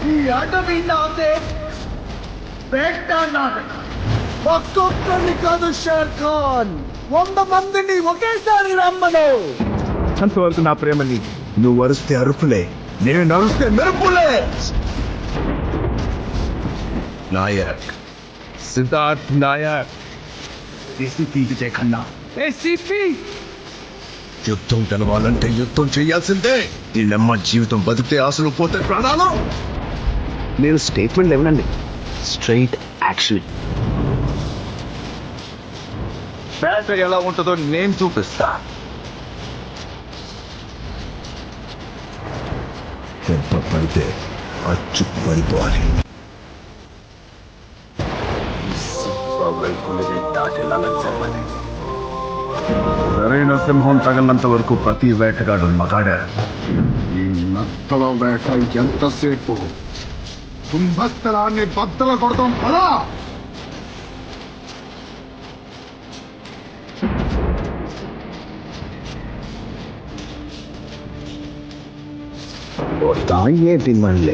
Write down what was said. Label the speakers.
Speaker 1: ఈ అడవి నాదే, వేట నాదే. ఒక్కొక్కరిని కాదు షేర్ ఖాన్, 100 మందిని ఒకేసారి రమ్మను.
Speaker 2: అంతవరకు నా ప్రేమని నువ్వు అరుస్తే అరుపులే, నేను అరుస్తే మెరుపులే. నాయక్ సిద్ధార్థ్ నాయక్, ఏసీపీ విజయ్ ఖన్నా. ఏసీపీ యుద్ధం గెలవాలంటే యుద్ధం చేయాల్సిందే. వీళ్ళమ్మ జీవితం బతికితే ఆశలు పోతే ప్రాణాలు.
Speaker 3: మీరు స్టేట్మెంట్ ఇవ్వనండి, స్ట్రైట్ యాక్షన్.
Speaker 2: వేట ఎలా ఉంటుందో నేను చూపిస్తా. దెబ్బ పడితే అచ్చు పడిపోవాలి. సరైన సింహం తగినంత వరకు ప్రతి వేటగాడు మగాడే.
Speaker 1: ఈ నత్తల వేట ఎంతసేపు? కుంభస్థలాన్ని బద్దలు కొడతాం పదా.
Speaker 3: ये दिन मान ले